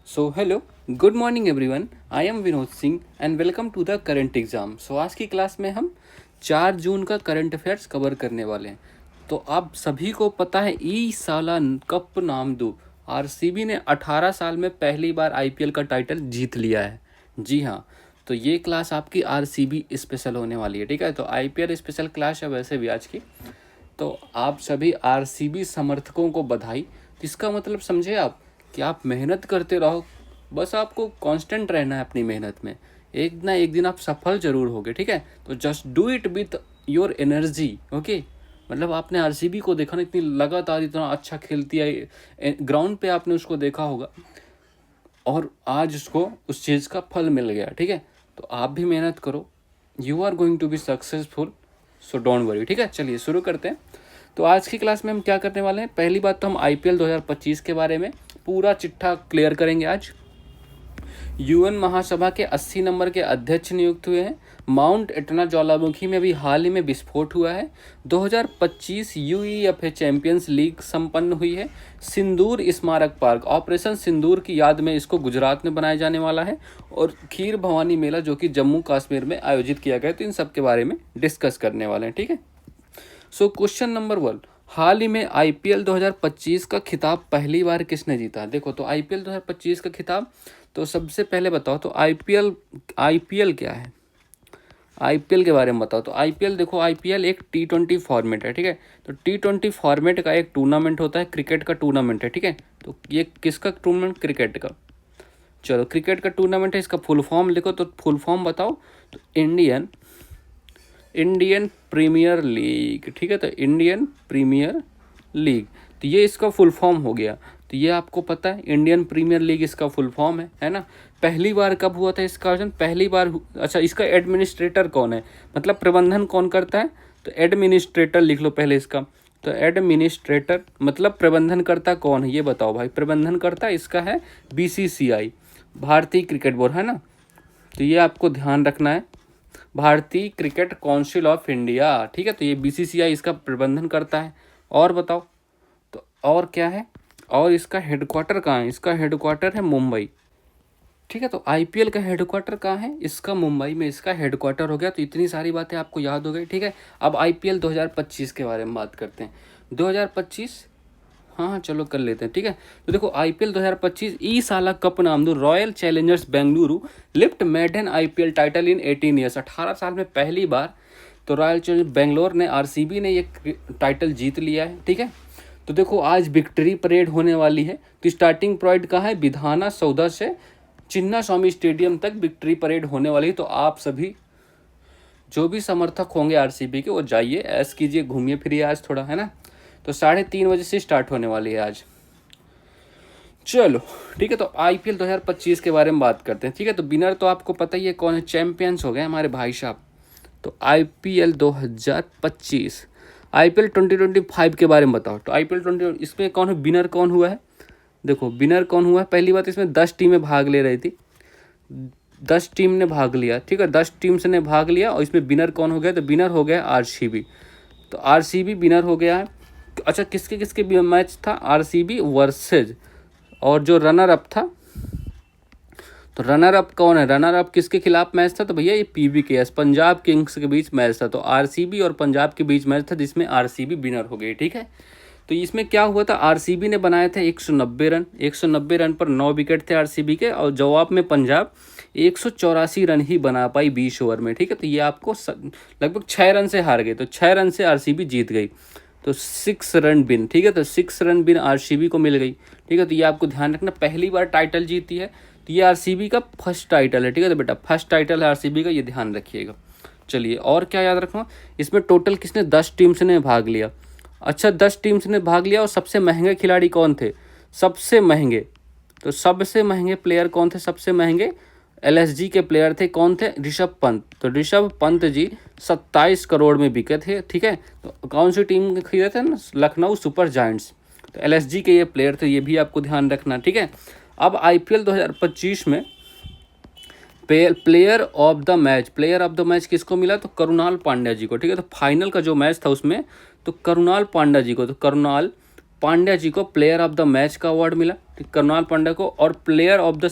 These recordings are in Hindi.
So hello, good morning everyone. I am Vinod Singh and welcome to the current exam. So आज की क्लास में हम 4 जून का करंट अफेयर्स कवर करने वाले हैं। तो आप सभी को पता है ई साला कप नामदू आरसीबी ने 18 साल में पहली बार आईपीएल का टाइटल जीत लिया है। जी हाँ, तो ये क्लास आपकी आरसीबी स्पेशल होने वाली है। ठीक है, तो आईपीएल स्पेशल क्लास है वैसे भी आज की। तो आप सभी आरसीबी समर्थकों को बधाई। इसका मतलब समझे आप कि आप मेहनत करते रहो, बस आपको कांस्टेंट रहना है अपनी मेहनत में। एक ना एक दिन आप सफल जरूर होगे। ठीक है, तो just do it with your energy. Okay, मतलब आपने आरसीबी को देखा ना, इतनी लगातार इतना अच्छा खेलती है, ग्राउंड पे आपने उसको देखा होगा और आज उसको उस चीज़ का फल मिल गया। ठीक है, तो आप भी मेहनत करो, you are going to be successful, so don't worry. ठीक है, चलिए शुरू करते हैं। तो आज की क्लास में हम क्या करने वाले हैं, पहली बात तो हम आईपीएल 2025 के बारे में पूरा चिट्ठा क्लियर करेंगे आज। यूएन महासभा के 80 नंबर के अध्यक्ष नियुक्त हुए हैं। माउंट एटना ज्वालामुखी में भी हाल ही में विस्फोट हुआ है। 2025 यूईएफए चैंपियंस लीग संपन्न हुई है। सिंदूर स्मारक पार्क ऑपरेशन सिंदूर की याद में इसको गुजरात में बनाया जाने वाला है। और खीर भवानी मेला जो कि जम्मू कश्मीर में आयोजित किया गया, तो इन सब के बारे में डिस्कस करने वाले हैं। ठीक है, सो क्वेश्चन नंबर 1, हाल ही में आईपीएल 2025 का खिताब पहली बार किसने जीता? देखो, तो आईपीएल 2025 का खिताब, तो सबसे पहले बताओ तो आईपीएल क्या है? आईपीएल के बारे में बताओ। तो आईपीएल देखो, आईपीएल एक टी20 फॉर्मेट है। ठीक है, तो टी20 फॉर्मेट का एक टूर्नामेंट होता है, क्रिकेट का टूर्नामेंट है। ठीक है, तो ये किसका टूर्नामेंट? क्रिकेट का। चलो, क्रिकेट का टूर्नामेंट है, इसका फुल फॉर्म लिखो। तो फुल फॉर्म बताओ। तो इंडियन प्रीमियर लीग। ठीक है, तो इंडियन प्रीमियर लीग, तो ये इसका फुल फॉर्म हो गया। तो ये आपको पता है, इंडियन प्रीमियर लीग इसका फुल फॉर्म है ना। पहली बार कब हुआ था इसका आयोजन? पहली बार अच्छा, इसका एडमिनिस्ट्रेटर कौन है, मतलब प्रबंधन कौन करता है? तो एडमिनिस्ट्रेटर लिख लो पहले इसका। तो एडमिनिस्ट्रेटर मतलब प्रबंधनकर्ता कौन है, ये बताओ भाई। प्रबंधनकर्ता इसका है बीसीसीआई, भारतीय क्रिकेट बोर्ड, है ना। तो ये आपको ध्यान रखना है, भारतीय क्रिकेट काउंसिल ऑफ इंडिया। ठीक है, तो ये बीसीसीआई इसका प्रबंधन करता है। और बताओ, तो और क्या है, और इसका हेडक्वार्टर कहाँ है? इसका हेडक्वार्टर है मुंबई। ठीक है, तो आईपीएल का हेडक्वार्टर कहाँ है? इसका मुंबई में इसका हेडक्वार्टर हो गया। तो इतनी सारी बातें आपको याद हो गई। ठीक है, अब आईपीएल 2025 के बारे में बात करते हैं। 2025, हाँ चलो कर लेते हैं। ठीक है, तो देखो आईपीएल 2025 ई साला कप नामदू Royal Challengers Bengaluru lift maiden IPL title in 18 years. 18 साल में पहली बार तो रॉयल चैलेंजर्स बेंगलोर ने, आरसीबी ने ये टाइटल जीत लिया है। ठीक है, तो देखो आज विक्ट्री परेड होने वाली है। तो स्टार्टिंग पॉइंट कहाँ है? विधाना सौदा से चिन्ना स्वामी स्टेडियम तक विक्ट्री परेड होने वाली है। तो आप सभी जो भी समर्थक होंगे आरसीबी के, वो जाइए, ऐश कीजिए, घूमिए फिरिए आज थोड़ा, है ना। तो 3:30 बजे से स्टार्ट होने वाली है आज। चलो ठीक है, तो आईपीएल 2025 के बारे में बात करते हैं। ठीक है, तो विनर तो आपको पता ही है कौन है, चैंपियंस हो गए हमारे भाई साहब। तो आईपीएल 2025, आईपीएल 2025 के बारे में बताओ। तो आईपीएल 20, इसमें कौन है विनर, कौन हुआ है? देखो विनर कौन हुआ है, पहली बात इसमें 10 टीमें भाग ले रही थी, 10 टीम ने भाग लिया। ठीक है, 10 टीम से ने भाग लिया और इसमें विनर कौन हो गया? तो विनर हो गया आरसीबी। तो आरसीबी विनर हो गया है। अच्छा, किसके किसके मैच था? आरसीबी वर्सेज, और जो रनर अप था, तो रनर अप कौन है? रनर अप किसके खिलाफ मैच था? तो भैया ये पीवीकेएस पंजाब किंग्स के बीच मैच था। तो आरसीबी और पंजाब के बीच मैच था, जिसमें आरसीबी विनर हो गई। ठीक है, तो इसमें क्या हुआ था, आरसीबी ने बनाए थे 190 रन। 190 रन पर 9 विकेट थे आरसीबी के, और जवाब में पंजाब 184 रन ही बना पाई 20 ओवर में। ठीक है, तो ये आपको लगभग 6 रन से हार गए। तो 6 रन से आरसीबी जीत गई। तो 6 रन बिन। ठीक है, तो 6 रन बिन आरसीबी को मिल गई। ठीक है, तो ये आपको ध्यान रखना, पहली बार टाइटल जीती है, तो ये आरसीबी का फर्स्ट टाइटल है। ठीक है, तो बेटा फर्स्ट टाइटल है आरसीबी का, ये ध्यान रखिएगा। चलिए, और क्या याद रखना, इसमें टोटल किसने 10 टीम्स ने भाग लिया। अच्छा, 10 टीम्स ने भाग लिया, और सबसे महंगे खिलाड़ी कौन थे? सबसे महंगे, तो सबसे महंगे प्लेयर कौन थे? सबसे महंगे एलएसजी के प्लेयर थे, कौन थे? ऋषभ पंत। तो ऋषभ पंत जी 27 करोड़ में बिके थे। ठीक है, तो कौन सी टीम खरीदे थे ना? Lucknow super giants. तो एलएसजी के ये प्लेयर थे, ये भी आपको ध्यान रखना। ठीक है, अब आईपीएल 2025 में प्लेयर ऑफ द मैच किसको मिला? तो करुणाल पांड्या जी को। ठीक है, तो फाइनल का जो मैच था उसमें तो करुणाल पांड्या जी को, तो करुणाल पांड्या जी को प्लेयर ऑफ द मैच का अवार्ड मिला, ठीक, कृणाल पांड्या को। और प्लेयर ऑफ द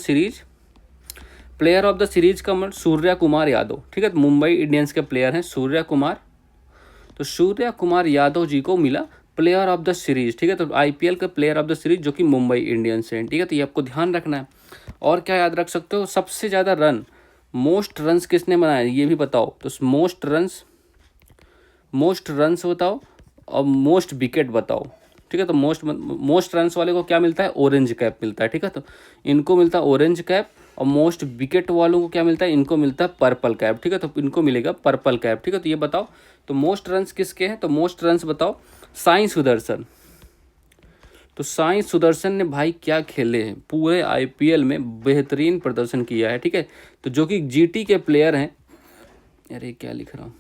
सीरीज का मतलब सूर्या कुमार यादव, ठीक है, तो मुंबई इंडियंस के प्लेयर हैं सूर्या कुमार, तो सूर्या कुमार यादव जी को मिला प्लेयर ऑफ द सीरीज, ठीक है, तो आईपीएल के प्लेयर ऑफ द सीरीज जो कि मुंबई इंडियंस हैं, ठीक है, तो ये आपको ध्यान रखना है। और क्या याद रख सकते हो, सबसे ज़्यादा रन, मोस्ट रन्स किसने बनाए ये भी बताओ, तो मोस्ट रन्स बताओ और मोस्ट विकेट बताओ, ठीक है, तो मोस्ट रन्स वाले को क्या मिलता है, ऑरेंज कैप मिलता है, ठीक है, तो इनको मिलता है ऑरेंज कैप। और मोस्ट विकेट वालों को क्या मिलता है, इनको मिलता है पर्पल कैप, ठीक है, तो इनको मिलेगा पर्पल कैप, ठीक है, तो ये बताओ तो मोस्ट रन्स किसके हैं, तो मोस्ट रन्स बताओ साई सुदर्शन। तो साई सुदर्शन ने भाई क्या खेले हैं, पूरे आईपीएल में बेहतरीन प्रदर्शन किया है, ठीक है, तो जो कि जीटी के प्लेयर हैं, अरे क्या लिख रहा हूँ,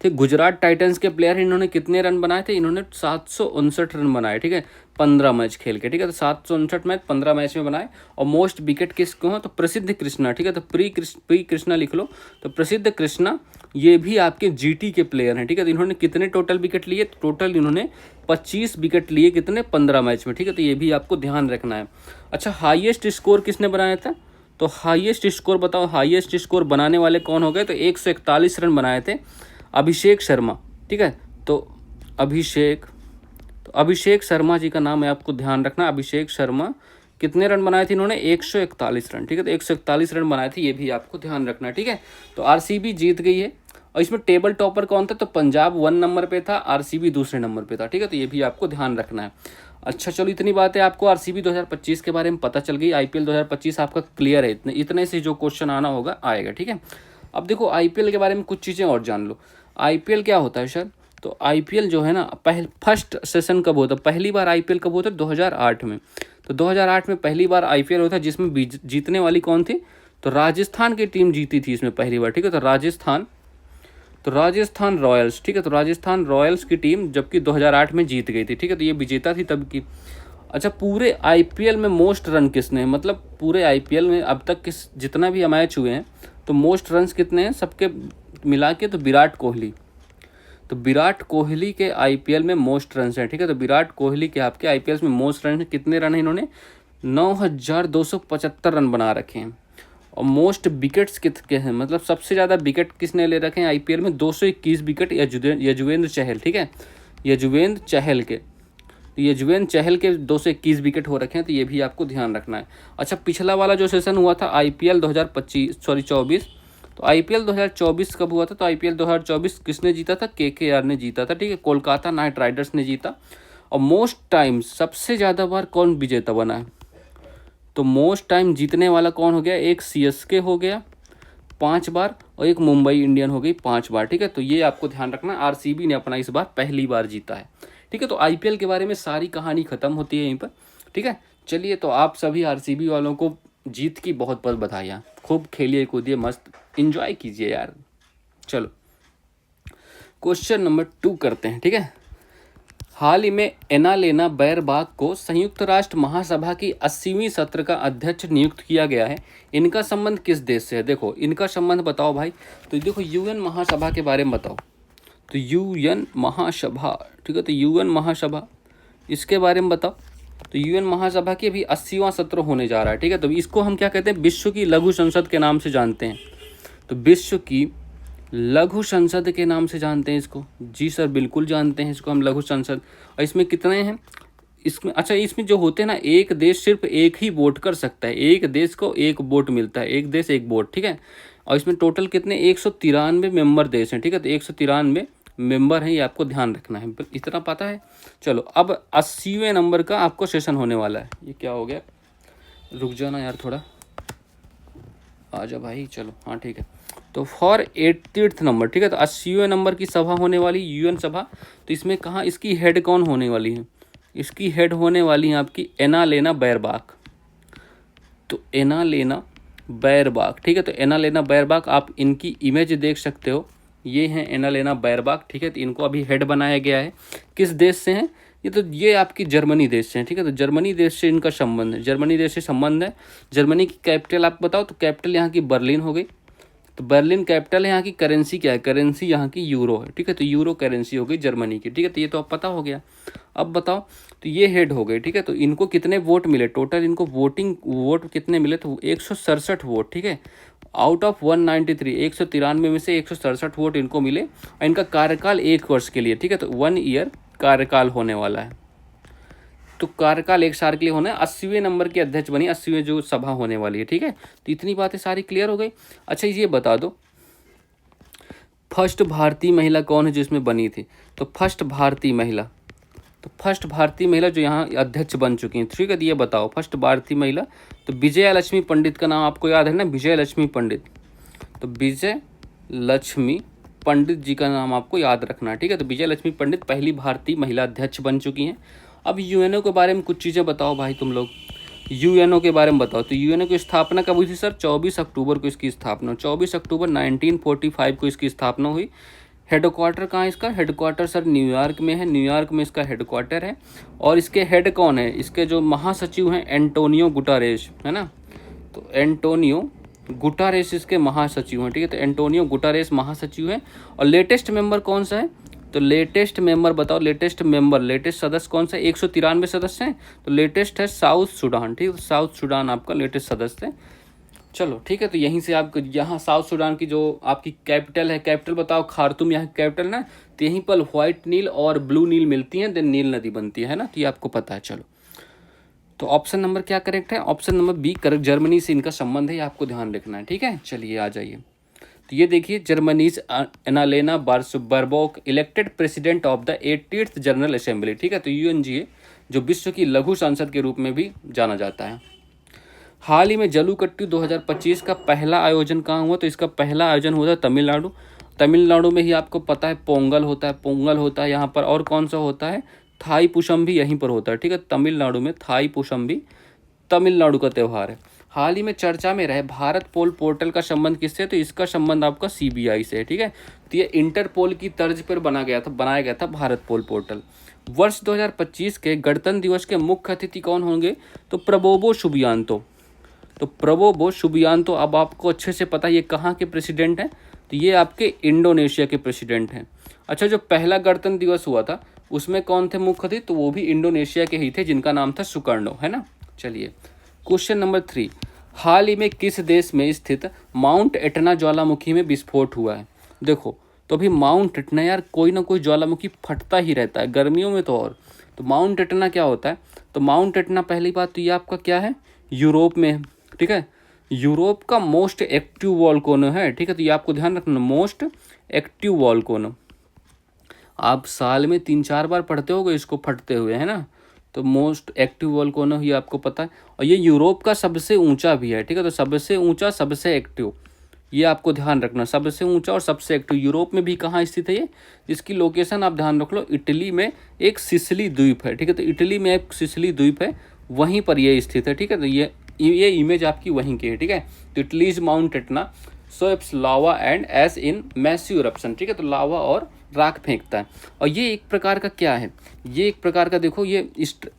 ठीक, गुजरात टाइटंस के प्लेयर, इन्होंने कितने रन बनाए थे, इन्होंने 759 रन बनाए, ठीक है, 15 मैच खेल के, ठीक है, तो 759 मैच 15 मैच में बनाए। और मोस्ट विकेट किसको हैं, तो प्रसिद्ध कृष्णा, ठीक है, तो प्री कृष्णा लिख लो, तो प्रसिद्ध कृष्णा ये भी आपके जीटी के प्लेयर हैं, ठीक है, तो इन्होंने कितने टोटल विकेट लिए, टोटल इन्होंने 25 विकेट लिए, कितने 15 मैच में, ठीक है, तो ये भी आपको ध्यान रखना है। अच्छा, हाईएस्ट स्कोर किसने बनाया था, तो हाईएस्ट स्कोर बताओ, हाईएस्ट स्कोर बनाने वाले कौन हो गए, तो 141 रन बनाए थे अभिषेक शर्मा, ठीक है, तो अभिषेक शर्मा जी का नाम है, आपको ध्यान रखना, अभिषेक शर्मा कितने रन बनाए थे इन्होंने, 141 रन, ठीक है, तो 141 रन बनाए थे, ये भी आपको ध्यान रखना, ठीक है। तो आरसीबी जीत गई है। और इसमें टेबल टॉपर कौन था, तो पंजाब 1 नंबर पे था, आरसीबी दूसरे नंबर पे था, ठीक है, तो ये भी आपको ध्यान रखना है। अच्छा चलो, इतनी बातें आपको आरसीबी 2025 के बारे में पता चल गई, आईपीएल 2025 आपका क्लियर है, इतने से जो क्वेश्चन आना होगा आएगा, ठीक है। अब देखो आईपीएल के बारे में कुछ चीज़ें और जान लो। आईपीएल क्या होता है सर, तो आईपीएल जो है ना, फर्स्ट सेशन कब होता है, पहली बार आईपीएल कब होता है, 2008 में। तो 2008 में पहली बार आईपीएल होता है, जिसमें जीतने वाली कौन थी, तो राजस्थान की टीम जीती थी इसमें पहली बार, ठीक है, तो राजस्थान रॉयल्स, ठीक है, तो राजस्थान रॉयल्स की टीम जबकि 2008 में जीत गई थी, ठीक है, तो ये विजेता थी तब की। अच्छा, पूरे आईपीएल में मोस्ट रन किसने, मतलब पूरे आईपीएल में अब तक जितना भी मैच हुए हैं, तो मोस्ट रन्स कितने हैं सबके मिला के, तो विराट कोहली। तो विराट कोहली के आईपीएल में मोस्ट रन हैं, ठीक है, तो विराट कोहली के आपके आईपीएल में मोस्ट रन कितने रन हैं, इन्होंने 9275 रन बना रखे हैं। और मोस्ट विकेट्स कितने हैं, मतलब सबसे ज़्यादा विकेट किसने ले रखे हैं आईपीएल में, 221 विकेट यजुवेंद्र चहल, ठीक है, यजुवेंद्र चहल के 221 विकेट हो रखे हैं, तो ये भी आपको ध्यान रखना है। अच्छा, पिछला वाला जो सेशन हुआ था आईपीएल 24, तो आईपीएल 2024 कब हुआ था, तो आईपीएल 2024 किसने जीता था, केकेआर ने जीता था, ठीक है, कोलकाता नाइट राइडर्स ने जीता। और मोस्ट टाइम सबसे ज़्यादा बार कौन विजेता बना है, तो मोस्ट टाइम जीतने वाला कौन हो गया, एक सीएसके हो गया 5 बार और एक मुंबई इंडियन हो गई 5 बार, ठीक है, तो ये आपको ध्यान रखना, आरसीबी ने अपना इस बार पहली बार जीता है, ठीक है। तो आईपीएल के बारे में सारी कहानी खत्म होती है यहीं पर, ठीक है। चलिए, तो आप सभी आरसीबी वालों को जीत की बहुत बहुत बधाइयाँ, खूब खेलिए कूदिए, मस्त इंजॉय कीजिए यार। चलो क्वेश्चन नंबर 2 करते हैं, ठीक है। हाल ही में एनालेना बैरबाग को संयुक्त राष्ट्र महासभा की 80वीं सत्र का अध्यक्ष नियुक्त किया गया है। इनका संबंध किस देश से है, देखो इनका संबंध बताओ भाई, तो देखो यूएन महासभा के बारे में बताओ, तो यूएन महासभा, ठीक है, तो यूएन महासभा इसके बारे में बताओ। तो यूएन महासभा की अभी 80वां सत्र होने जा रहा है, ठीक है, तो इसको हम क्या कहते हैं, विश्व की लघु संसद के नाम से जानते हैं, तो विश्व की लघु संसद के नाम से जानते हैं इसको, जी सर बिल्कुल जानते हैं इसको हम लघु संसद। और इसमें कितने हैं, इसमें अच्छा इसमें जो होते हैं ना, एक देश सिर्फ एक ही वोट कर सकता है, एक देश को एक वोट मिलता है, एक देश एक वोट, ठीक है। और इसमें टोटल कितने 193 मेंबर देश हैं, ठीक है, तो 193 मेंबर हैं, ये आपको ध्यान रखना है, इतना पता है। चलो अब 80वें नंबर का आपको सेशन होने वाला है, ये क्या हो गया, रुक जाना यार थोड़ा, आजा भाई, चलो हाँ ठीक है। तो फॉर 80th नंबर, ठीक है, तो 80वें नंबर की सभा होने वाली यूएन सभा, तो इसमें कहाँ इसकी हेड कौन होने वाली है, इसकी हेड होने वाली है आपकी एनालेना बैरबाग, तो एनालेना बैरबाग, ठीक है, तो एनालेना बैरबाग आप इनकी इमेज देख सकते हो, ये हैं एनालेना बैरबाग, ठीक है, तो इनको अभी हेड बनाया गया है। किस देश से हैं ये, तो ये आपकी जर्मनी देश से हैं, ठीक है, तो जर्मनी देश से इनका संबंध है, जर्मनी देश से संबंध है। जर्मनी की कैपिटल आप बताओ, तो कैपिटल यहाँ की बर्लिन हो गई, तो बर्लिन कैपिटल है, यहाँ की करेंसी क्या है, करेंसी यहाँ की यूरो है, ठीक है, तो यूरो करेंसी हो गई जर्मनी की, ठीक है, तो ये तो अब पता हो गया। अब बताओ, तो ये हेड हो गए, ठीक है। तो इनको कितने वोट मिले टोटल, इनको वोट कितने मिले, तो 167 वोट, ठीक है। आउट ऑफ 193, 193 में से 167 वोट इनको मिले, और इनका कार्यकाल 1 वर्ष के लिए, ठीक है। तो 1 ईयर कार्यकाल होने वाला है। तो कार्यकाल 1 साल के लिए होना है। 80वें नंबर के अध्यक्ष बनी, 80वें जो सभा होने वाली है, ठीक है। तो इतनी बातें सारी क्लियर हो गई। अच्छा ये बता दो, फर्स्ट भारतीय महिला कौन है जो इसमें बनी थी। तो फर्स्ट भारतीय महिला जो यहाँ अध्यक्ष बन चुकी हैं, ठीक है। तो ये बताओ फर्स्ट भारतीय महिला, तो विजया लक्ष्मी पंडित का नाम आपको याद है ना, विजय लक्ष्मी पंडित। तो विजय लक्ष्मी पंडित जी का नाम आपको याद रखना है, ठीक है। तो विजय लक्ष्मी पंडित पहली भारतीय महिला अध्यक्ष बन चुकी हैं। अब यूएनओ के बारे में कुछ चीज़ें बताओ भाई तुम लोग, यूएनओ के बारे में बताओ। तो यूएनओ की स्थापना कब हुई थी सर, 24 अक्टूबर को इसकी स्थापना, 24 अक्टूबर 1945 को इसकी स्थापना हुई। हेडक्वार्टर कहाँ है इसका, हेडक्वार्टर सर न्यूयॉर्क में है, न्यूयॉर्क में इसका हेडक्वार्टर है। और इसके हेड कौन है, इसके जो महासचिव हैं एंटोनियो गुटारेस, है ना। तो एंटोनियो गुटारेस इसके महासचिव हैं, ठीक है। तो एंटोनियो गुटारेस महासचिव हैं। और लेटेस्ट मेंबर कौन सा है, तो लेटेस्ट मेंबर बताओ, लेटेस्ट सदस्य कौन सा है, 193 सदस्य हैं। तो लेटेस्ट है साउथ सूडान, ठीक है। साउथ सूडान आपका लेटेस्ट सदस्य है। चलो ठीक है, तो यहीं से आप यहाँ साउथ सूडान की जो आपकी कैपिटल है, कैपिटल बताओ, खार्तूम यहाँ कैपिटल ना। तो यहीं पर व्हाइट नील और ब्लू नील मिलती हैं, देन नील नदी बनती है ना। तो ये आपको पता है। चलो, तो ऑप्शन नंबर क्या करेक्ट है, option number B correct, Germany से इनका संबंध है, ये आपको ध्यान रखना है, ठीक है। चलिए आ जाइए, तो ये देखिए, Germany's Annalena Baerbock elected president of the 80th General Assembly, ठीक है। तो यूएनजीए जो विश्व की लघु संसद के रूप में भी जाना जाता है। हाल ही में जल्लीकट्टू 2025 का पहला आयोजन कहाँ हुआ, तो इसका पहला आयोजन हुआ था तमिलनाडु। तमिलनाडु में ही आपको पता है पोंगल होता है यहाँ पर। और कौन सा होता है, थाई पुषम भी यहीं पर होता है, ठीक है। तमिलनाडु में थाई पुषम भी तमिलनाडु का त्यौहार है। हाल ही में चर्चा में रहे भारत पोल पोर्टल का संबंध किससे, तो इसका संबंध आपका सीबीआई से है, ठीक है। तो ये इंटरपोल की तर्ज पर बनाया गया था भारत पोल पोर्टल। वर्ष 2025 के गणतंत्र दिवस के मुख्य अतिथि कौन होंगे, तो प्रबोवो सुबियांतो। तो प्रबोवो सुबियांतो, अब आपको अच्छे से पता है ये कहाँ के प्रेसिडेंट हैं, तो ये आपके इंडोनेशिया के प्रेसिडेंट हैं। अच्छा, जो पहला गणतंत्र दिवस हुआ था उसमें कौन थे मुख्य अतिथि, तो वो भी इंडोनेशिया के ही थे, जिनका नाम था सुकर्णो, है ना। चलिए क्वेश्चन नंबर 3, हाल ही में किस देश में स्थित माउंट एटना ज्वालामुखी में विस्फोट हुआ है। देखो, तो अभी माउंट एटना यार कोई ना कोई ज्वालामुखी फटता ही रहता है, गर्मियों में तो और। तो माउंट एटना क्या होता है, तो माउंट एटना पहली बात तो ये आपका क्या है, यूरोप में है, ठीक है। यूरोप का मोस्ट एक्टिव वॉल्केनो है, ठीक है। तो ये आपको ध्यान रखना, मोस्ट एक्टिव वॉल्केनो। आप साल में 3-4 बार पढ़ते होगे इसको फटते हुए, है ना। तो मोस्ट एक्टिव वॉल्केनो ये आपको पता है, और ये यूरोप का सबसे ऊंचा भी है, ठीक है। तो सबसे ऊंचा, सबसे एक्टिव, ये आपको ध्यान रखना, सबसे ऊंचा और सबसे एक्टिव। यूरोप में भी कहाँ स्थित है ये, जिसकी लोकेशन आप ध्यान रख लो, इटली में एक सिसिली द्वीप है, ठीक है। तो इटली में एक सिसिली द्वीप है, वहीं पर ये स्थित है, ठीक है। तो ये इमेज आपकी वहीं की है, ठीक है। तो Italy's mount Etna soaps lava and S in massive eruption, ठीक है। तो लावा और राख फेंकता है, और ये एक प्रकार का क्या है, ये एक प्रकार का देखो ये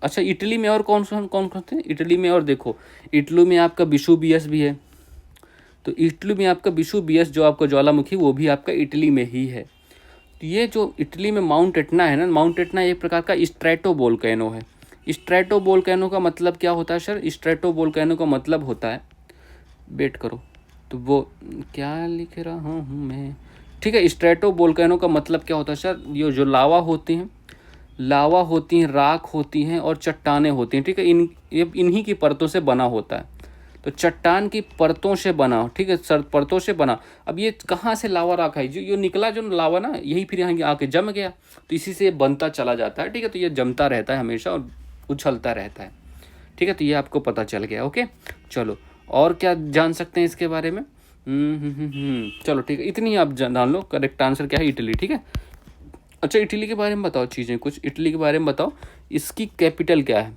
अच्छा, इटली में और कौन कौन थे, इटली में और देखो, इटली में आपका विसुवियस भी है। तो इटली में आपका विसुवियस जो आपका ज्वालामुखी, वो भी आपका इटली में ही है। तो ये जो इटली में माउंट एटना है ना, माउंट एटना एक प्रकार का स्ट्रेटोवोल्केनो है। स्ट्रेटोवोल्केनो का मतलब क्या होता है सर, स्ट्रेटोवोल्केनो का मतलब होता है, वेट करो, तो वो क्या लिख रहा हूँ मैं, ठीक है। स्ट्रेटोवोल्केनो का मतलब क्या होता है सर, ये जो लावा होती हैं, राख होती हैं और चट्टानें होती हैं, ठीक है। इन्हीं की परतों से बना होता है। तो चट्टान की परतों से बना, ठीक है सर, परतों से बना। अब ये कहाँ से लावा राखा है, जो निकला जो लावा ना, यही फिर यहाँ आके जम गया, तो इसी से बनता चला जाता है, ठीक है। तो ये जमता रहता है हमेशा और उछलता रहता है, ठीक है। तो ये आपको पता चल गया, ओके। चलो, और क्या जान सकते हैं इसके बारे में, चलो ठीक है, इतनी आप जान लो। करेक्ट आंसर क्या है, इटली, ठीक है। अच्छा, इटली के बारे में बताओ चीज़ें कुछ, इटली के बारे में बताओ, इसकी कैपिटल क्या है।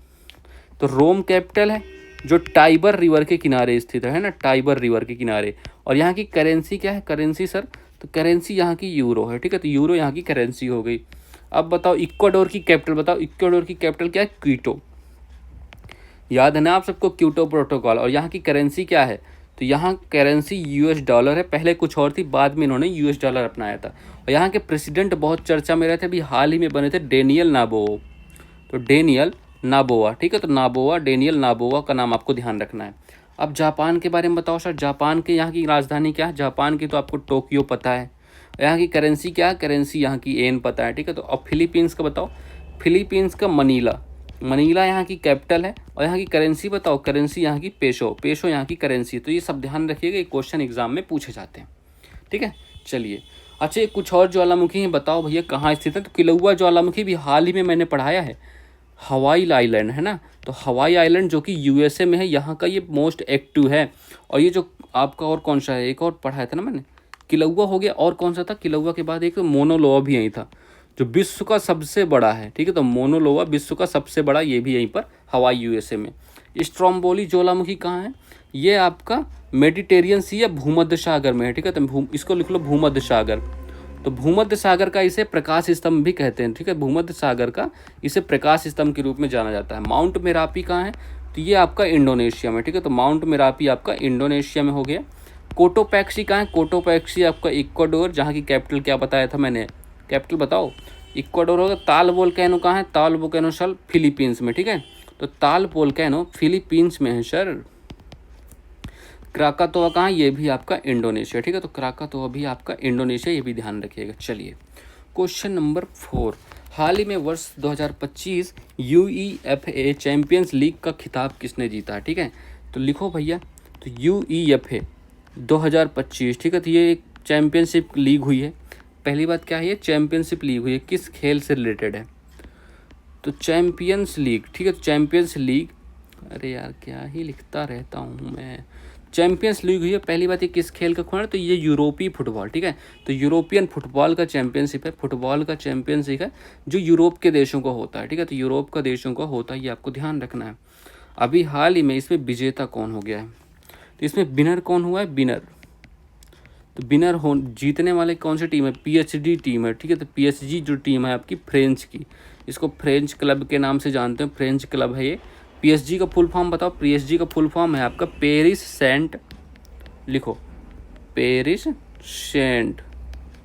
तो रोम कैपिटल है, जो टाइबर रिवर के किनारे स्थित है ना, टाइबर रिवर के किनारे। और यहाँ की करेंसी क्या है, करेंसी सर, तो करेंसी यहाँ की यूरो है, ठीक है। तो यूरो यहाँ की करेंसी हो गई। अब बताओ इक्वाडोर की कैपिटल बताओ, इक्वाडोर की कैपिटल क्या है, क्विटो। याद है ना आप सबको, क्योटो प्रोटोकॉल। और यहाँ की करेंसी क्या है, तो यहाँ करेंसी यूएस डॉलर है, पहले कुछ और थी, बाद में इन्होंने यूएस डॉलर अपनाया था। और यहाँ के प्रेसिडेंट बहुत चर्चा में रहे थे, अभी हाल ही में बने थे, डेनियल नाबोव, तो डेनियल नाबोआ, ठीक है। तो नाबोआ, डेनियल नाबोआ का नाम आपको ध्यान रखना है। अब जापान के बारे में बताओ सर, जापान के यहाँ की राजधानी क्या है? जापान की तो आपको टोक्यो पता है। यहाँ की करेंसी क्या है? करेंसी यहाँ की येन पता है, ठीक है। तो अब फिलीपींस का बताओ, फिलीपींस का मनीला, मनीला यहाँ की कैपिटल है। और यहाँ की करेंसी बताओ, करेंसी यहाँ की पेशो, पेशो यहाँ की करेंसी है। तो ये सब ध्यान रखिएगा, ये क्वेश्चन एग्जाम में पूछे जाते हैं, ठीक है। चलिए, अच्छा कुछ और ज्वालामुखी हैं, बताओ भैया कहाँ स्थित है? तो किलौआ ज्वालामुखी भी हाल ही में मैंने पढ़ाया है, हवाई आइलैंड है ना। तो हवाई आइलैंड जो कि यूएसए में है, यहाँ का ये मोस्ट एक्टिव है। और ये जो आपका और कौन सा है, एक और पढ़ाया था ना मैंने, किलौआ हो गया, और कौन सा था? किलौआ के बाद एक मोनोलोआ भी यहीं था, जो विश्व का सबसे बड़ा है, ठीक है। तो मोनोलोआ विश्व का सबसे बड़ा, ये भी यहीं पर हवाई यूएसए में। स्ट्रोम्बोली ज्वालामुखी कहाँ है? ये आपका मेडिटेरियन सी या भूमध्य सागर में है, ठीक है। तो इसको लिख लो भूमध्य सागर। तो भूमध्य सागर का इसे प्रकाश स्तंभ भी कहते हैं, ठीक है। भूमध्य सागर का इसे प्रकाश स्तंभ के रूप में जाना जाता है। माउंट मेरापी कहाँ है? तो ये आपका इंडोनेशिया में, ठीक है। तो माउंट मेरापी आपका इंडोनेशिया में हो गया। कोटोपैक्सी कहाँ है? कोटोपैक्सी आपका इक्वाडोर, जहाँ की कैपिटल क्या बताया था मैंने, कैपिटल बताओ। इक्वाडोर होगा। ताल वोल्केनो कहाँ है? ताल वोल्केनो सर फिलीपींस में, ठीक है। तो ताल वोल्केनो फिलीपींस में है सर। क्राकातोआ कहाँ? ये भी आपका इंडोनेशिया, ठीक है। तो क्राकातोआ भी आपका इंडोनेशिया, ये भी ध्यान रखिएगा। चलिए, क्वेश्चन नंबर 4, हाल ही में वर्ष 2025 यूईएफए चैंपियंस लीग का खिताब किसने जीता है? ठीक है, तो लिखो भैया। तो यूईएफए 2025, ठीक है। तो ये एक चैंपियनशिप लीग हुई है। पहली बात क्या है, ये चैंपियनशिप लीग हुई है, किस खेल से रिलेटेड है? तो चैंपियंस लीग, ठीक है। तो चैंपियंस लीग, अरे यार क्या ही लिखता रहता हूँ मैं। चैंपियंस लीग हुई है। पहली बात, ये किस खेल का खुला है? तो ये यूरोपीय फुटबॉल, ठीक है। तो यूरोपियन फुटबॉल का चैंपियनशिप है, फुटबॉल का चैंपियनशिप है, जो यूरोप के देशों का होता है, ठीक है। तो यूरोप का देशों का होता है, ये आपको ध्यान रखना है। अभी हाल ही में इसमें विजेता कौन हो गया है? तो इसमें विनर कौन हुआ है? विनर, तो विनर हो जीतने वाले कौन सी टीम है? पीएचडी टीम है, ठीक है। तो पीएचजी जो टीम है आपकी फ्रेंच की, इसको फ्रेंच क्लब के नाम से जानते हैं, फ्रेंच क्लब है ये। पीएसजी का फुल फॉर्म बताओ। पीएसजी का फुल फॉर्म है आपका पेरिस सेंट, लिखो पेरिस सेंट,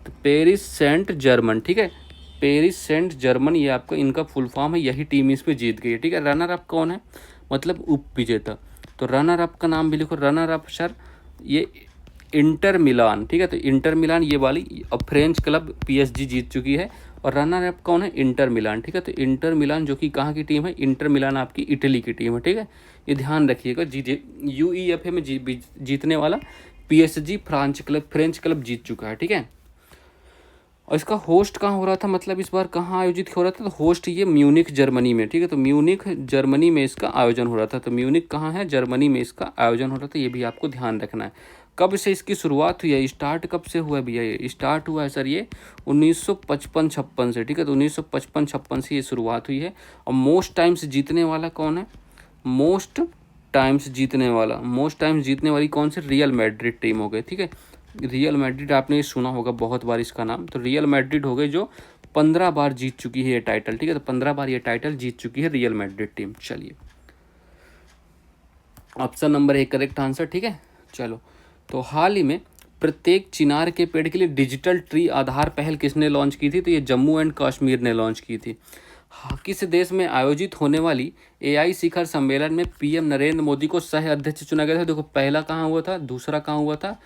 तो पेरिस सेंट जर्मन, ठीक है। पेरिस सेंट जर्मन, ये आपका इनका फुल फॉर्म है। यही टीम इस पे जीत गई है, ठीक है। रनर अप कौन है? मतलब उप विजेता। तो रनर अप का नाम भी लिखो। रनर अप सर ये इंटर मिलान, ठीक है। तो इंटर मिलान ये वाली, अब फ्रेंच क्लब पीएसजी जीत चुकी है। और रनर अप कौन है? इंटर मिलान, ठीक है। तो इंटर मिलान जो कि कहाँ की टीम है? इंटर मिलान आपकी इटली की टीम है, ठीक है। ये ध्यान रखिएगा। यूईएफए में जीतने वाला पीएसजी फ्रेंच क्लब जीत चुका है, ठीक है। और इसका होस्ट कहाँ हो रहा था, मतलब इस बार कहाँ आयोजित हो रहा था? तो होस्ट ये म्यूनिख जर्मनी में, ठीक है। तो म्यूनिख जर्मनी में इसका आयोजन हो रहा था। तो म्यूनिख कहाँ है? जर्मनी में इसका आयोजन हो रहा था, ये भी आपको ध्यान रखना है। कब से इसकी शुरुआत हुई है? स्टार्ट कब से हुआ है भैया? ये स्टार्ट हुआ है सर ये 1955-56 से, ठीक है। तो 1955-56 से ये शुरुआत हुई है। और मोस्ट टाइम्स जीतने वाला कौन है? मोस्ट टाइम्स जीतने वाली कौन सी? रियल मैड्रिड टीम हो गई, ठीक है। रियल मैड्रिड आपने सुना होगा बहुत बार इसका नाम। तो रियल मैड्रिड हो गई जो 15 बार जीत चुकी है ये टाइटल, ठीक है। तो 15 बार ये टाइटल जीत चुकी है रियल मैड्रिड टीम। चलिए, ऑप्शन नंबर 1 करेक्ट आंसर, ठीक है। चलो, तो हाल ही में प्रत्येक चिनार के पेड़ के लिए डिजिटल ट्री आधार पहल किसने लॉन्च की थी? तो ये जम्मू एंड कश्मीर ने लॉन्च की थी। किस देश में आयोजित होने वाली एआई शिखर सम्मेलन में पीएम नरेंद्र मोदी को सह अध्यक्ष चुना गया था? देखो, पहला कहाँ हुआ था, दूसरा कहाँ हुआ था,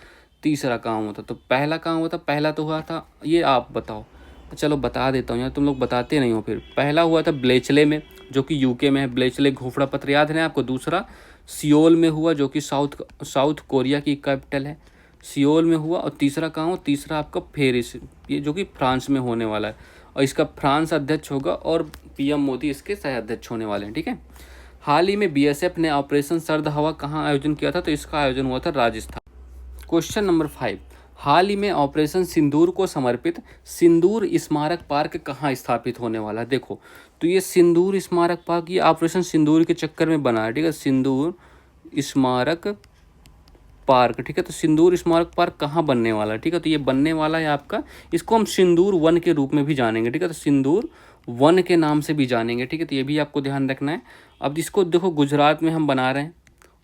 तीसरा कहाँ हुआ था? तो पहला कहाँ हुआ था? पहला तो हुआ था, ये आप बताओ। चलो बता देता हूँ यार, तुम लोग बताते नहीं हो फिर। पहला हुआ था ब्लेचले में, जो कि यूके में है। ब्लेचले घोषणा पत्र याद है आपको। दूसरा सियोल में हुआ, जो कि साउथ कोरिया की कैपिटल है, सियोल में हुआ। और तीसरा कहाँ हुआ? तीसरा आपका पेरिस, ये जो कि फ्रांस में होने वाला है। और इसका फ्रांस अध्यक्ष होगा और पीएम मोदी इसके सह अध्यक्ष होने वाले हैं, ठीक है। हाल ही में बीएसएफ ने ऑपरेशन सर्द हवा कहाँ आयोजन किया था? तो इसका आयोजन हुआ था राजस्थान। क्वेश्चन नंबर 5, हाल ही में ऑपरेशन सिंदूर को समर्पित सिंदूर स्मारक पार्क कहाँ स्थापित होने वाला है? देखो, तो ये सिंदूर स्मारक पार्क ये ऑपरेशन सिंदूर के चक्कर में बना है, ठीक है। सिंदूर स्मारक पार्क, ठीक है। तो सिंदूर स्मारक पार्क कहाँ बनने वाला है? ठीक है, तो ये बनने वाला है आपका, इसको हम सिंदूर वन के रूप में भी जानेंगे, ठीक है। तो सिंदूर वन के नाम से भी जानेंगे, ठीक है। तो ये भी आपको ध्यान रखना है। अब इसको देखो, गुजरात में हम बना रहे हैं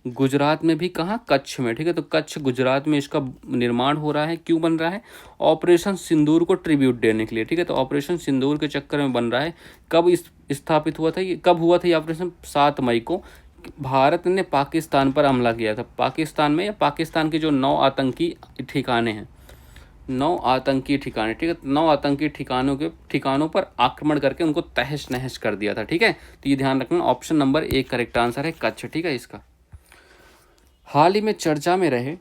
गुजरात में भी कहाँ, कच्छ में, ठीक है। तो कच्छ गुजरात में इसका निर्माण हो रहा है। क्यों बन रहा है? ऑपरेशन सिंदूर को ट्रिब्यूट देने के लिए, ठीक है। तो ऑपरेशन सिंदूर के चक्कर में बन रहा है। कब इस स्थापित हुआ था ये, कब हुआ था ये ऑपरेशन? 7 मई को भारत ने पाकिस्तान पर हमला किया था। पाकिस्तान में, या पाकिस्तान के जो 9 आतंकी ठिकाने हैं, 9 आतंकी ठिकाने, ठीक है, 9 आतंकी ठिकानों पर आक्रमण करके उनको तहस नहस कर दिया था, ठीक है। तो ये ध्यान रखना, ऑप्शन नंबर 1 करेक्ट आंसर है कच्छ, ठीक है इसका। हाल ही में चर्चा में रहे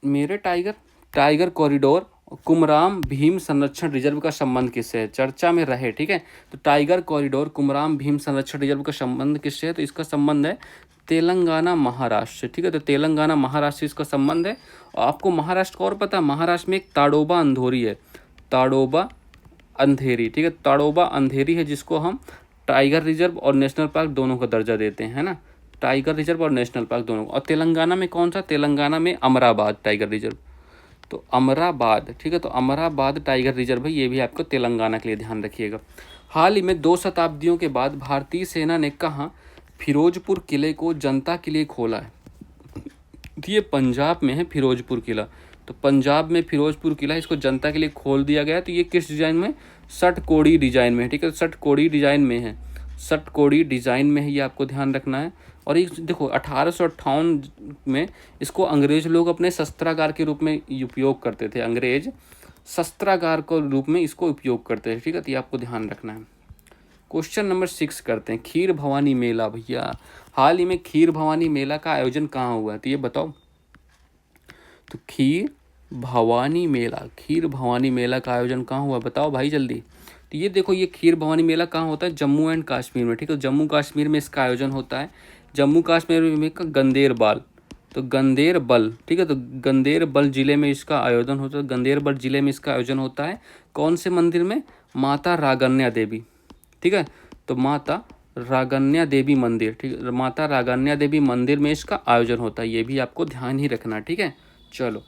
मेरे टाइगर कॉरिडोर कुमराम भीम संरक्षण रिजर्व का संबंध किससे है? चर्चा में रहे, ठीक है। तो टाइगर कॉरिडोर कुमराम भीम संरक्षण रिजर्व का संबंध किससे है? तो इसका संबंध है तेलंगाना महाराष्ट्र से, ठीक है। तो तेलंगाना महाराष्ट्र से इसका संबंध है। और आपको महाराष्ट्र का और पता है, महाराष्ट्र में एक ताडोबा अंधेरी है, ताडोबा अंधेरी, ठीक है। ताडोबा अंधेरी है जिसको हम टाइगर रिजर्व और नेशनल पार्क दोनों का दर्जा देते हैं, है ना। टाइगर रिजर्व और नेशनल पार्क दोनों। और तेलंगाना में कौन सा? तेलंगाना में अमराबाद टाइगर रिजर्व। तो अमराबाद, ठीक है। तो अमराबाद टाइगर रिजर्व है, ये भी आपको तेलंगाना के लिए ध्यान रखिएगा। हाल ही में 2 शताब्दियों के बाद भारतीय सेना ने कहाँ फिरोजपुर किले को जनता के लिए खोला है? तो ये पंजाब में है फिरोजपुर किला। तो पंजाब में फिरोजपुर किला, इसको जनता के लिए खोल दिया गया। तो ये किस डिज़ाइन में? षटकोणी डिज़ाइन में है, ठीक है। षटकोणी डिज़ाइन में है, षटकोणी डिज़ाइन में है, ये आपको ध्यान रखना है। और ये देखो 1858 में इसको अंग्रेज लोग अपने शस्त्रागार के रूप में उपयोग करते थे। अंग्रेज शस्त्रागार के रूप में इसको उपयोग करते थे, ठीक है। तो ये आपको ध्यान रखना है। क्वेश्चन नंबर 6 करते हैं। खीर भवानी मेला, भैया हाल ही में खीर भवानी मेला का आयोजन कहाँ हुआ है? तो ये बताओ। तो खीर भवानी मेला का आयोजन कहाँ हुआ? बताओ भाई जल्दी। तो ये देखो, ये खीर भवानी मेला कहाँ होता है? जम्मू एंड कश्मीर में, ठीक है। जम्मू कश्मीर में इसका आयोजन होता है। जम्मू कश्मीर में का गंदेरबाल, तो गंदेरबल, ठीक है। तो गंदेरबल जिले में इसका आयोजन होता है। गंदेरबल जिले में इसका आयोजन होता है। कौन से मंदिर में? माता रागन्या देवी, ठीक है। तो माता रागन्या देवी मंदिर, ठीक है। माता रागन्या देवी मंदिर में इसका आयोजन होता है, ये भी आपको ध्यान ही रखना, ठीक है। चलो,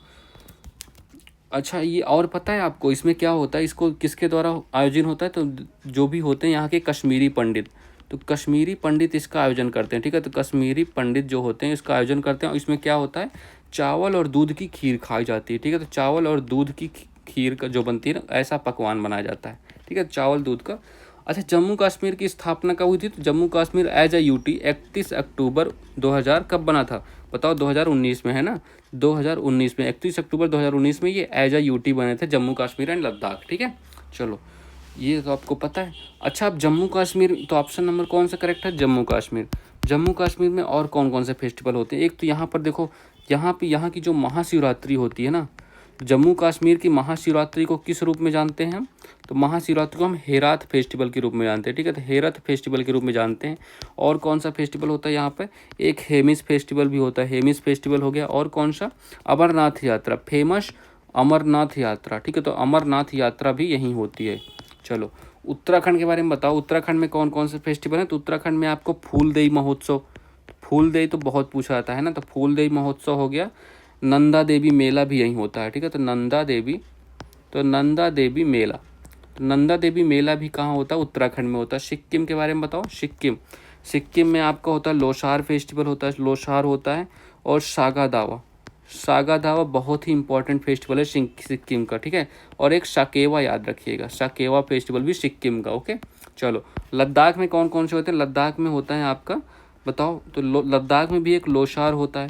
अच्छा ये और पता है आपको इसमें क्या होता है? इसको किसके द्वारा आयोजन होता है? तो जो भी होते हैं यहाँ के कश्मीरी पंडित, तो कश्मीरी पंडित इसका आयोजन करते हैं, ठीक है। तो कश्मीरी पंडित जो होते हैं इसका आयोजन करते हैं। और इसमें क्या होता है? चावल और दूध की खीर खाई जाती है, ठीक है। तो चावल और दूध की खीर का जो बनती है ना, ऐसा पकवान बनाया जाता है, ठीक है, चावल दूध का। अच्छा, जम्मू कश्मीर की स्थापना कब हुई थी? तो Jammu Kashmir as a UT 31 October 2000 कब बना था? बताओ, 2019 में, है ना। 2019 में 31 अक्टूबर 2019 में ये एज ए यूटी बने थे, जम्मू कश्मीर एंड लद्दाख, ठीक है। चलो, ये तो आपको पता है। अच्छा, अब जम्मू कश्मीर, तो ऑप्शन नंबर कौन सा करेक्ट है? जम्मू कश्मीर। जम्मू कश्मीर में और कौन कौन से फेस्टिवल होते हैं? एक तो यहाँ पर देखो, यहाँ की जो महाशिवरात्रि होती है ना, जम्मू कश्मीर की महाशिवरात्रि को किस रूप में जानते हैं हम? तो महाशिवरात्रि को हम हेरात फेस्टिवल के रूप में जानते हैं, ठीक है। तो हेरत फेस्टिवल के रूप में जानते हैं। और कौन सा फेस्टिवल होता है यहाँ पे? एक हेमिस फेस्टिवल भी होता है, हेमिस फेस्टिवल हो गया। और कौन सा? अमरनाथ यात्रा, फेमस अमरनाथ यात्रा, ठीक है। तो अमरनाथ यात्रा भी यहीं होती है। चलो, उत्तराखंड के बारे में बताओ। उत्तराखंड में कौन कौन से फेस्टिवल हैं? तो उत्तराखंड में आपको फूलदेई महोत्सव, फूलदेई तो बहुत पूछा जाता है ना, तो फूलदेई महोत्सव हो गया। नंदा देवी मेला भी यहीं होता है, ठीक है। तो नंदा देवी मेला, तो नंदा देवी मेला भी कहाँ होता है? उत्तराखंड में होता है। सिक्किम के बारे में बताओ। सिक्किम में आपका होता है लोसार फेस्टिवल होता है, लोसार होता है। और सागा दावा बहुत ही इंपॉर्टेंट फेस्टिवल है सिक्किम का, ठीक है। और एक साकेवा याद रखिएगा, साकेवा फेस्टिवल भी सिक्किम का, ओके। चलो, लद्दाख में कौन कौन से होते हैं? लद्दाख में होता है आपका, बताओ। तो लद्दाख में भी एक लोसार होता है,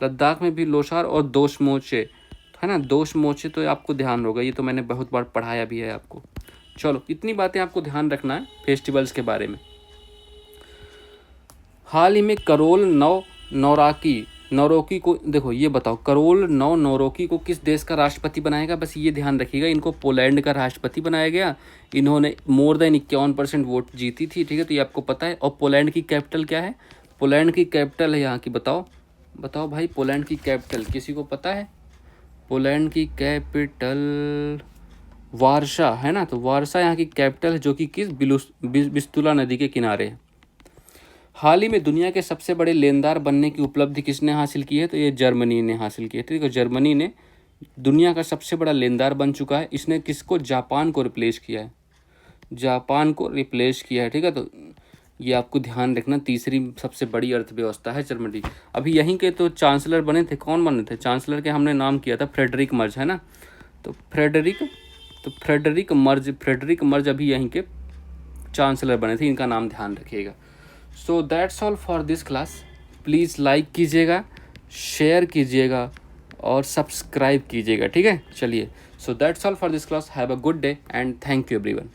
लद्दाख में भी लोसार और दोशमोचे, है ना। दोशमोचे तो आपको ध्यान होगा, ये तो मैंने बहुत बार पढ़ाया भी है आपको। चलो, इतनी बातें आपको ध्यान रखना है फेस्टिवल्स के बारे में। हाल ही में करोल नौरोकी को, देखो ये बताओ, करोल नौरोकी को किस देश का राष्ट्रपति बनाएगा? बस ये ध्यान रखिएगा, इनको पोलैंड का राष्ट्रपति बनाया गया। इन्होंने मोर देन 51% वोट जीती थी, ठीक है। तो ये आपको पता है। और पोलैंड की कैपिटल क्या है? पोलैंड की कैपिटल है यहाँ की, बताओ भाई, पोलैंड की कैपिटल किसी को पता है? पोलैंड की कैपिटल वार्सा, है ना। तो वार्सा यहाँ की कैपिटल है, जो कि किस बिस्तुला नदी के किनारे है। हाल ही में दुनिया के सबसे बड़े लेनदार बनने की उपलब्धि किसने हासिल की है? तो ये जर्मनी ने हासिल की है, ठीक है। जर्मनी ने दुनिया का सबसे बड़ा लेनदार बन चुका है। इसने किसको? जापान को रिप्लेस किया है, ठीक है। तो ये आपको ध्यान रखना, तीसरी सबसे बड़ी अर्थव्यवस्था है जर्मनी। अभी यहीं के तो चांसलर बने थे, कौन बने थे चांसलर के, हमने नाम किया था फ्रेडरिक मर्ज, है ना। तो फ्रेडरिक मर्ज अभी यहीं के चांसलर बने थे, इनका नाम ध्यान रखिएगा। So that's all for this class. Please like कीजिएगा, शेयर कीजिएगा और सब्सक्राइब कीजिएगा, ठीक है। चलिए, so that's all for this class. Have a good day and thank you everyone.